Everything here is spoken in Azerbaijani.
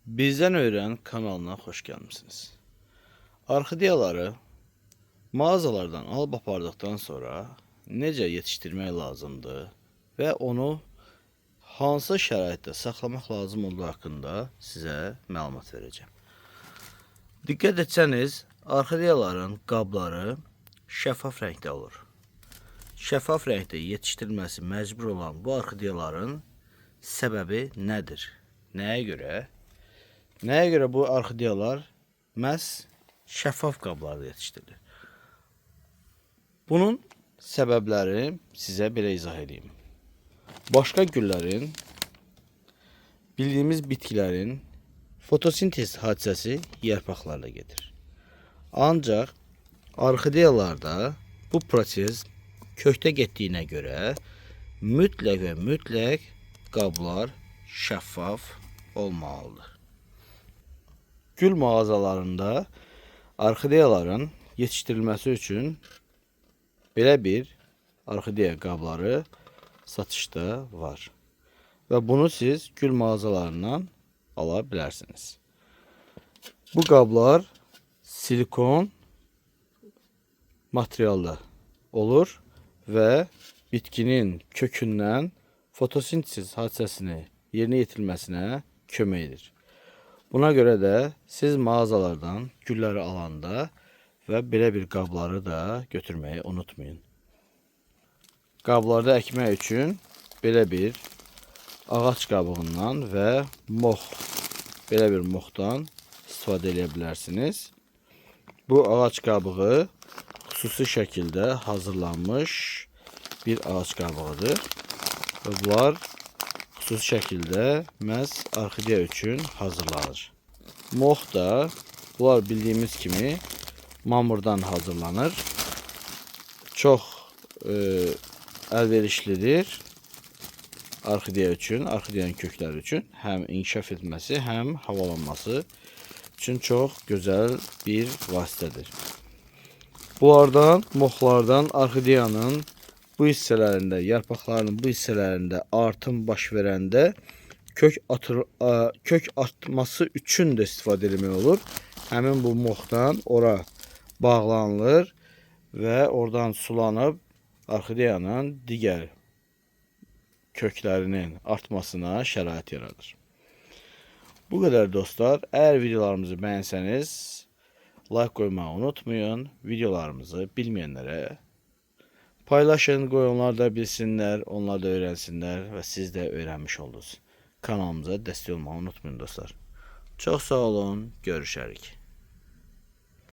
Bizden Öğren kanalına hoş gelmişsiniz. Orxideyaları mağazalardan alıp apardıktan sonra necə yetiştirmək lazımdır və onu hansı şəraitdə saxlamaq lazım olduğu haqqında sizə məlumat verəcəm. Diqqət etsəniz, orxideyaların qabları şəffaf rəngdə olur. Şəffaf rəngdə yetişdirilməsi məcbur olan bu orxideyaların səbəbi nədir? Nəyə görə? Nəyə görə bu orxideyalar məhz şəffaf qablarda yetişdirilir? Bunun səbəbləri sizə belə izah edeyim. Başqa güllərin, bildiyimiz bitkilərin fotosintez hadisəsi yarpaqlarla gedir. Ancaq orxideyalarda bu proses kökdə getdiyinə görə mütləq və mütləq qablar şəffaf olmalıdır. Gül mağazalarında orxideyaların yetişdirilməsi üçün belə bir orxideya qabları satışda var. Və bunu siz gül mağazalarından ala bilərsiniz. Bu qablar silikon materialda olur və bitkinin kökündən fotosintez hadisəsini yerinə yetirməsinə kömək edir. Buna görə də siz mağazalardan gülləri alanda və belə bir qabları da götürməyi unutmayın. Qablarda əkmək üçün belə bir ağac qabığından və belə bir moxdan istifadə edə bilərsiniz. Bu ağac qabığı xüsusi şəkildə hazırlanmış bir ağac qabığıdır. Və bunlar xüsusi şəkildə məhz orxideya üçün hazırlanır. Mox da bunlar bildiyimiz kimi mamırdan hazırlanır. Çox əlverişlidir orxideya üçün, orxideyanın kökləri üçün. Həm inkişaf etməsi, həm havalanması üçün çox gözəl bir vasitədir. Bunlardan, moxlardan orxideyanın bu hissələrində, yarpaqlarının bu hissələrində artım baş verəndə kök atması üçün də istifadə etmək olur. Həmin bu moxdan ora bağlanılır və oradan sulanıb orxideyanın digər köklərinin artmasına şərait yaradır. Bu qədər dostlar. Əgər videolarımızı bəyənsəniz, like qoymağı unutmayın. Videolarımızı bilməyənlərə paylaşın, qoy onlar da bilsinlər, onlar da öyrənsinlər və siz də öyrənmiş oldunuz. Kanalımıza dəstək olmağı unutmayın dostlar. Çox sağ olun, görüşərik.